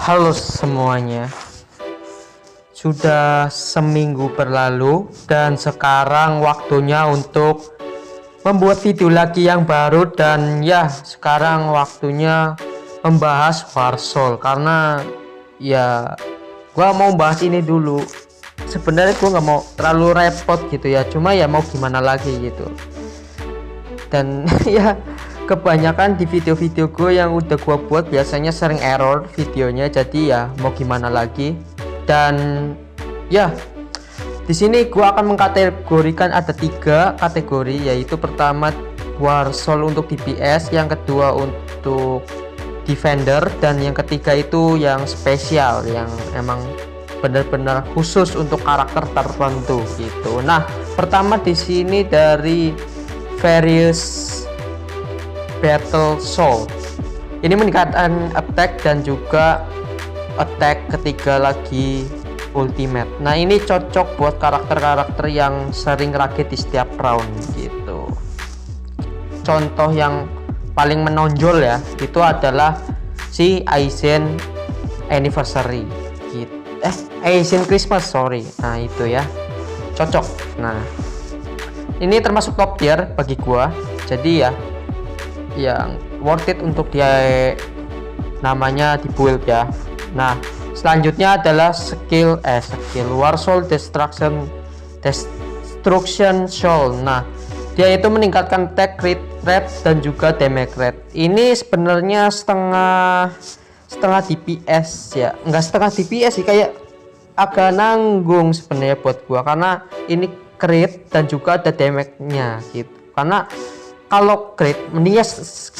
Halo semuanya, sudah seminggu berlalu dan sekarang waktunya untuk membuat video lagi yang baru. Dan ya, sekarang waktunya membahas Warsoul karena ya gua mau bahas ini dulu. Sebenarnya gua nggak mau terlalu repot gitu ya, cuma ya mau gimana lagi gitu. Dan ya kebanyakan di video-video gue yang udah gue buat biasanya sering error videonya, jadi ya mau gimana lagi. Dan ya di sini gue akan mengkategorikan ada 3 kategori, yaitu pertama Warsoul untuk DPS, yang kedua untuk Defender, dan yang ketiga itu yang spesial yang emang benar-benar khusus untuk karakter tertentu gitu. Nah, pertama di sini dari Various Battle Soul, ini meningkatkan attack dan juga attack ketika lagi ultimate. Nah, ini cocok buat karakter-karakter yang sering raget di setiap round gitu. Contoh yang paling menonjol ya itu adalah si Aizen Anniversary gitu. Aizen Christmas, sorry. Nah, itu ya cocok. Nah, ini termasuk top tier bagi gua, jadi ya yang worth it untuk dia namanya di build ya. Nah, selanjutnya adalah skill Warsoul Destruction Soul. Nah, dia itu meningkatkan attack crit rate dan juga damage rate. Ini sebenarnya setengah DPS ya, enggak setengah DPS sih, kayak agak nanggung sebenarnya buat gua karena ini crit dan juga ada damage-nya gitu. Karena kalau crit mendingan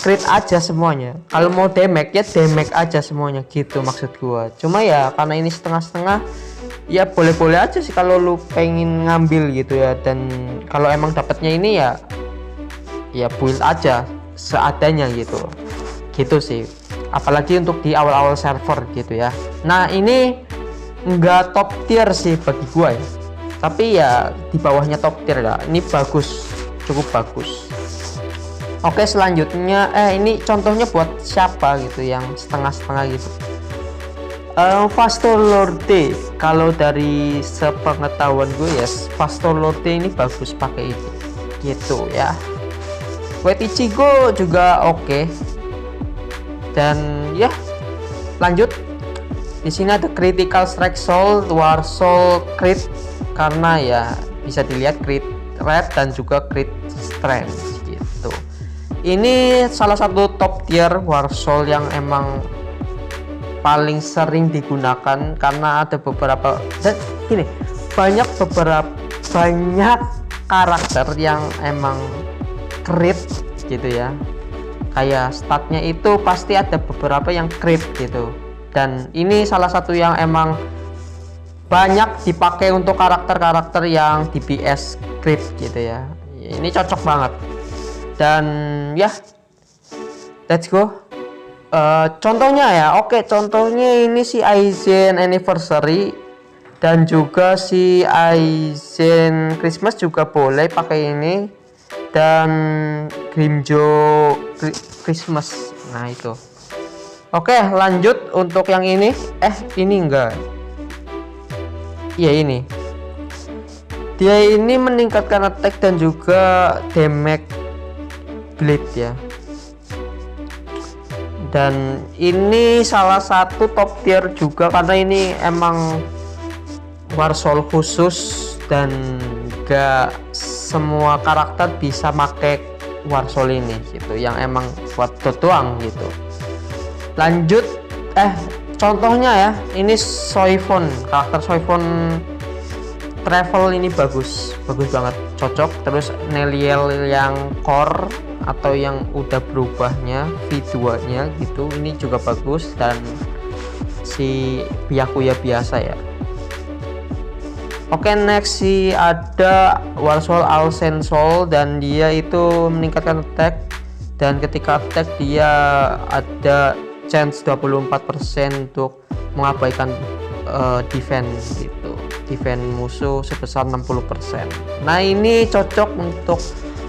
crit aja semuanya, kalau mau damage ya damage aja semuanya gitu maksud gua. Cuma ya karena ini setengah-setengah, ya boleh-boleh aja sih kalau lu pengen ngambil gitu ya. Dan kalau emang dapatnya ini ya build aja seadanya gitu sih, apalagi untuk di awal-awal server gitu ya. Nah, ini enggak top tier sih bagi gua ya, tapi ya di bawahnya top tier lah. Ini bagus, cukup bagus. Oke, selanjutnya ini contohnya buat siapa gitu yang setengah-setengah gitu. Pastor Lorde, kalau dari sepengetahuan gue ya Pastor Lorde ini bagus pakai itu gitu ya. Wet Ichigo juga oke. Dan ya lanjut, di sini ada Critical Strike Soul Warsoul Crit, karena ya bisa dilihat crit rate dan juga crit strength gitu. Ini salah satu top tier Warsoul yang emang paling sering digunakan karena ada beberapa, dan gini, banyak karakter yang emang crit gitu ya. Kayak statnya itu pasti ada beberapa yang crit gitu. Dan ini salah satu yang emang banyak dipakai untuk karakter-karakter yang DPS crit gitu ya. Ini cocok banget. Dan ya let's go. Contohnya ya, oke, contohnya ini si Aizen Anniversary dan juga si Aizen Christmas juga boleh pakai ini, dan Grimjo Christmas. Nah, itu oke. Lanjut untuk yang ini, ini enggak, iya ini dia ini meningkatkan attack dan juga damage bleed ya. Dan ini salah satu top tier juga karena ini emang Warsoul khusus dan gak semua karakter bisa pakai Warsoul ini gitu, yang emang buat doang gitu. Lanjut, contohnya ya, ini Soifon, karakter Soifon Travel ini bagus banget, cocok. Terus Neliel yang core atau yang udah berubahnya V2 nya gitu, ini juga bagus. Dan si Byakuya biasa ya. Oke, next si ada Warsoul Alsen Soul, dan dia itu meningkatkan attack, dan ketika attack dia ada chance 24% untuk mengabaikan defense gitu, defense musuh sebesar 60%. Nah, ini cocok untuk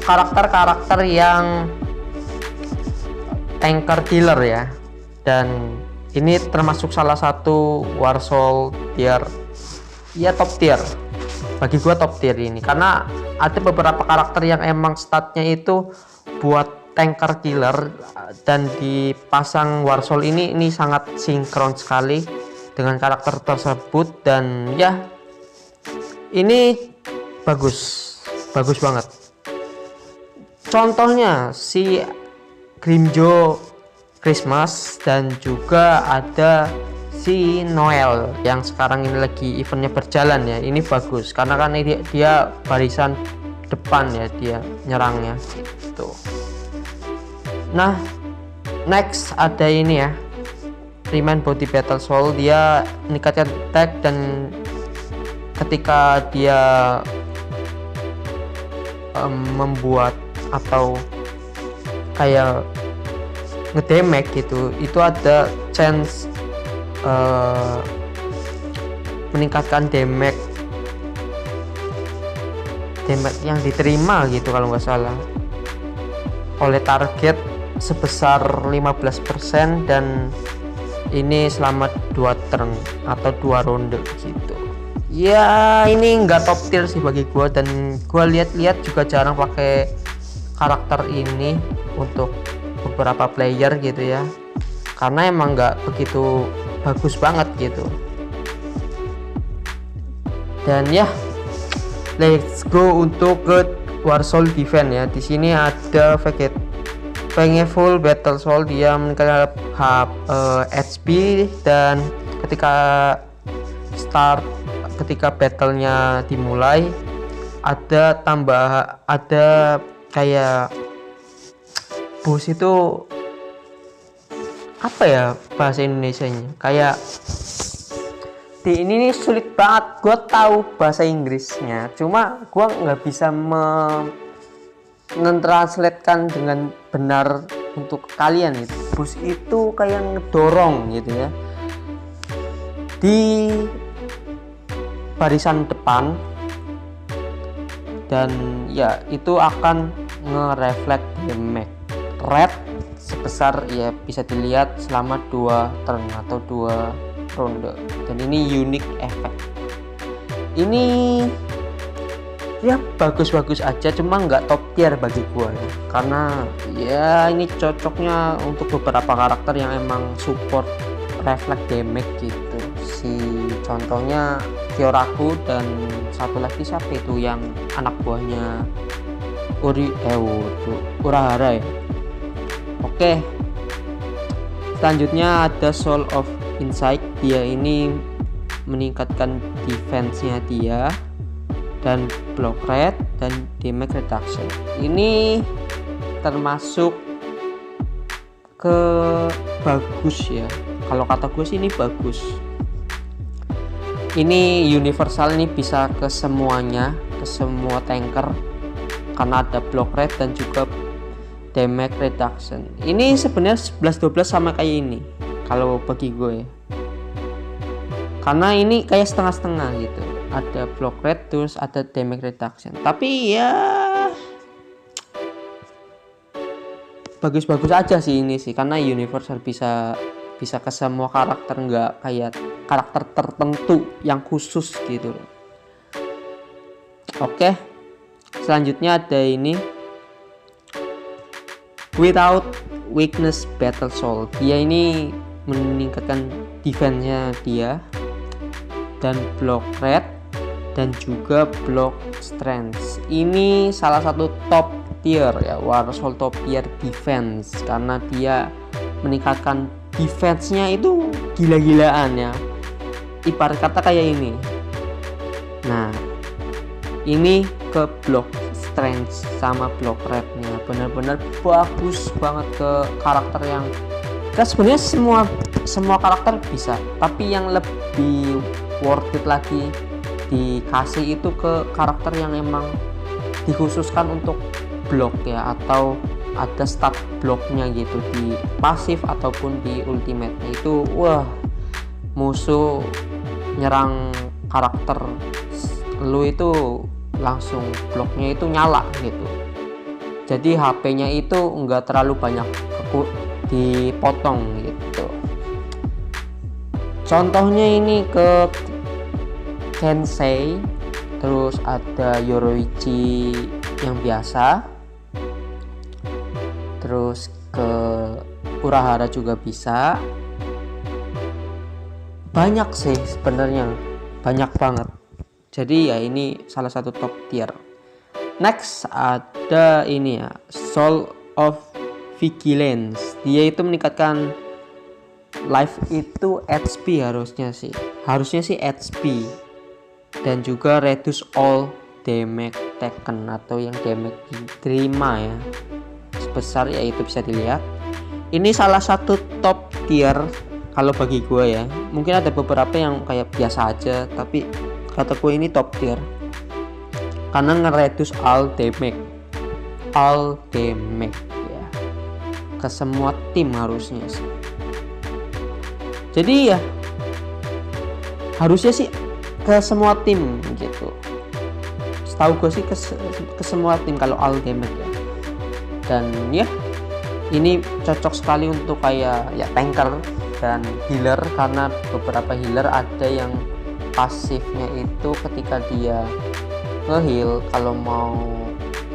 karakter-karakter yang tanker killer ya. Dan Ini termasuk salah satu Warsoul tier, ya top tier. Bagi gua top tier ini karena ada beberapa karakter yang emang statnya itu buat tanker killer, dan dipasang Warsoul ini sangat sinkron sekali dengan karakter tersebut. Dan ya, ini bagus banget. Contohnya si Grimjo Christmas, dan juga ada si Noel yang sekarang ini lagi eventnya berjalan ya. Ini bagus karena kan dia barisan depan ya, dia nyerangnya gitu. Nah, next ada ini ya, Remind Body Battle Soul. Dia meningkatkan attack, dan ketika dia membuat atau kayak ngedamage gitu, itu ada chance meningkatkan damage yang diterima gitu kalau nggak salah oleh target sebesar 15%, dan ini selama 2 turn atau 2 ronde gitu. Ya, ini nggak top tier sih bagi gua, dan gua lihat-lihat juga jarang pakai karakter ini untuk beberapa player gitu ya, karena emang nggak begitu bagus banget gitu. Dan ya, let's go untuk ke Warsoul Defense ya. Di sini ada Vengeful Battle Soul. Dia meningkatkan HP, dan ketika battlenya dimulai ada kayak bus itu, apa ya bahasa Indonesianya, kayak di ini nih sulit banget. Gue tahu bahasa Inggrisnya, cuma gue nggak bisa mentranslatekan dengan benar untuk kalian itu. Bus itu kayak ngedorong gitu ya di barisan depan, dan ya itu akan nge-reflect damage red sebesar ya bisa dilihat selama 2 turn atau 2 ronde. Dan ini unique effect. Ini ya bagus-bagus aja, cuma nggak top tier bagi gua ya, karena ya ini cocoknya untuk beberapa karakter yang emang support reflect damage gitu. Contohnya Kyoraku, dan satu lagi siapa itu yang anak buahnya Urahara ya. Oke, selanjutnya ada Soul of Insight. Dia ini meningkatkan defense-nya dia, dan block rate, dan damage reduction. Ini termasuk ke bagus ya, kalau kata gue sih ini bagus. Ini universal, ini bisa ke semuanya, ke semua tanker, karena ada block rate dan juga damage reduction. Ini sebenarnya 11-12 sama kayak ini kalau bagi gue ya, karena ini kayak setengah-setengah gitu, ada block rate terus ada damage reduction. Tapi ya bagus-bagus aja sih ini sih, karena universal, bisa ke semua karakter, nggak kayak karakter tertentu yang khusus gitu. Oke, selanjutnya ada ini Without Weakness Battle Soul. Dia ini meningkatkan defense-nya dia, dan block rate, dan juga block strength. Ini salah satu top tier ya, Warsoul top tier defense, karena dia meningkatkan defense-nya itu gila-gilaan ya, ibarat kata kayak ini. Nah, ini ke block strength sama block rate-nya benar-benar bagus banget ke karakter yang sebenarnya semua karakter bisa, tapi yang lebih worth it lagi dikasih itu ke karakter yang emang dikhususkan untuk block ya, atau ada stat blocknya gitu di pasif ataupun di ultimate. Itu wah, musuh nyerang karakter lu itu langsung bloknya itu nyala gitu, jadi HP-nya itu enggak terlalu banyak dipotong gitu. Contohnya ini ke Kensei, terus ada Yoroichi yang biasa, terus ke Urahara juga bisa. Banyak sih sebenarnya, banyak banget. Jadi ya ini salah satu top tier. Next ada ini ya, Soul of Vigilance. Dia itu meningkatkan life itu HP harusnya sih HP, dan juga reduce all damage taken atau yang damage diterima ya, sebesar ya itu bisa dilihat. Ini salah satu top tier kalau bagi gue ya. Mungkin ada beberapa yang kayak biasa aja, tapi kata gue ini top tier karena nge-reduce all damage ya ke semua tim harusnya sih. Jadi ya harusnya sih ke semua tim gitu. Setahu gue sih ke semua tim kalau all damage ya. Dan ya ini cocok sekali untuk kayak ya tanker dan healer, karena beberapa healer ada yang pasifnya itu ketika dia nge-heal, kalau mau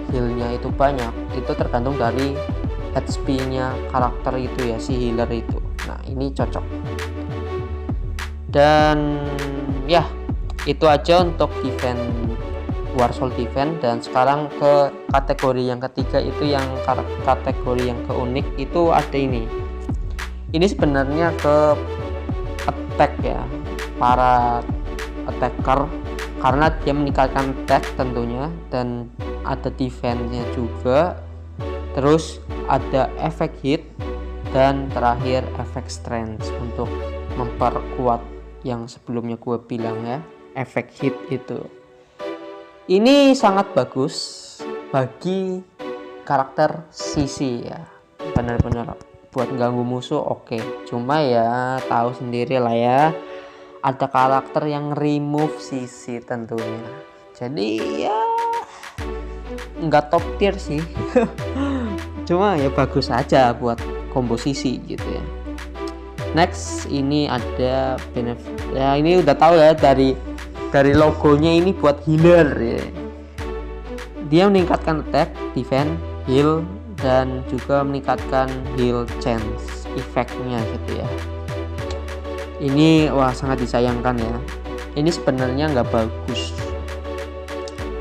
healnya itu banyak, itu tergantung dari HP-nya karakter itu ya, si healer itu. Nah ini cocok. Dan ya itu aja untuk event Warsoul Defense. Dan sekarang ke kategori yang ketiga, itu yang kategori yang keunik, itu ada ini sebenarnya ke attack ya, para attacker, karena dia meningkatkan attack tentunya, dan ada defense-nya juga, terus ada efek hit, dan terakhir efek strength untuk memperkuat yang sebelumnya gue bilang ya, efek hit itu. Ini sangat bagus bagi karakter CC ya, benar-benar buat ganggu musuh oke. Cuma ya tahu sendiri lah ya, ada karakter yang remove CC tentunya, jadi ya nggak top tier sih. Cuma ya bagus aja buat komposisi gitu ya. Next ini ada benefit ya, ini udah tahu ya dari logonya, ini buat healer ya. Dia meningkatkan attack, defense, heal, dan juga meningkatkan heal chance efeknya gitu ya. Ini wah sangat disayangkan ya, ini sebenarnya nggak bagus,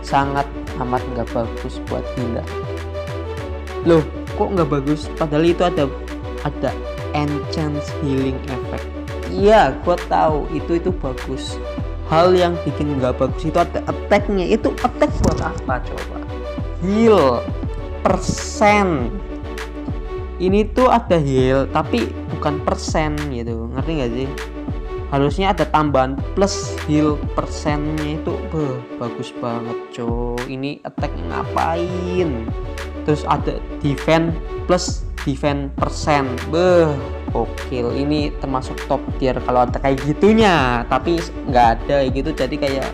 sangat amat nggak bagus buat healer. Loh kok nggak bagus, padahal itu ada enchant healing effect. Iya gue tahu itu bagus. Hal yang bikin nggak bagus itu ada attack-nya. Itu attack buat apa coba? Heal persen. Ini tuh ada heal tapi bukan persen gitu, ngerti nggak sih? Harusnya ada tambahan plus heal persennya itu. Bagus banget coy. Ini attack ngapain? Terus ada defense plus defense persen. Gokil, ini termasuk top tier kalau ada kayak gitunya, tapi nggak ada gitu, jadi kayak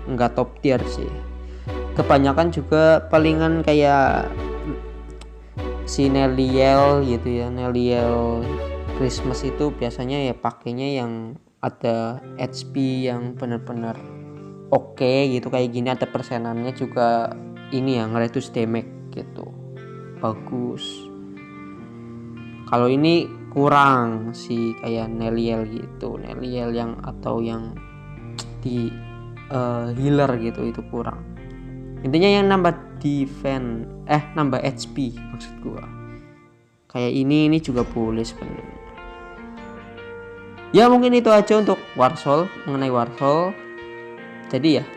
nggak top tier sih. Kebanyakan juga palingan kayak si Neliel gitu ya, Neliel Christmas itu biasanya ya pakainya yang ada HP yang benar-benar oke gitu, kayak gini ada persenannya juga, ini ya nge-reduce damage gitu, bagus. Kalau ini kurang sih kayak Neliel gitu, Neliel yang atau yang di healer gitu, itu kurang. Intinya yang nambah defense, nambah HP maksud gua. Kayak ini juga boleh sebenarnya. Ya mungkin itu aja untuk Warsoul, mengenai Warsoul. Jadi ya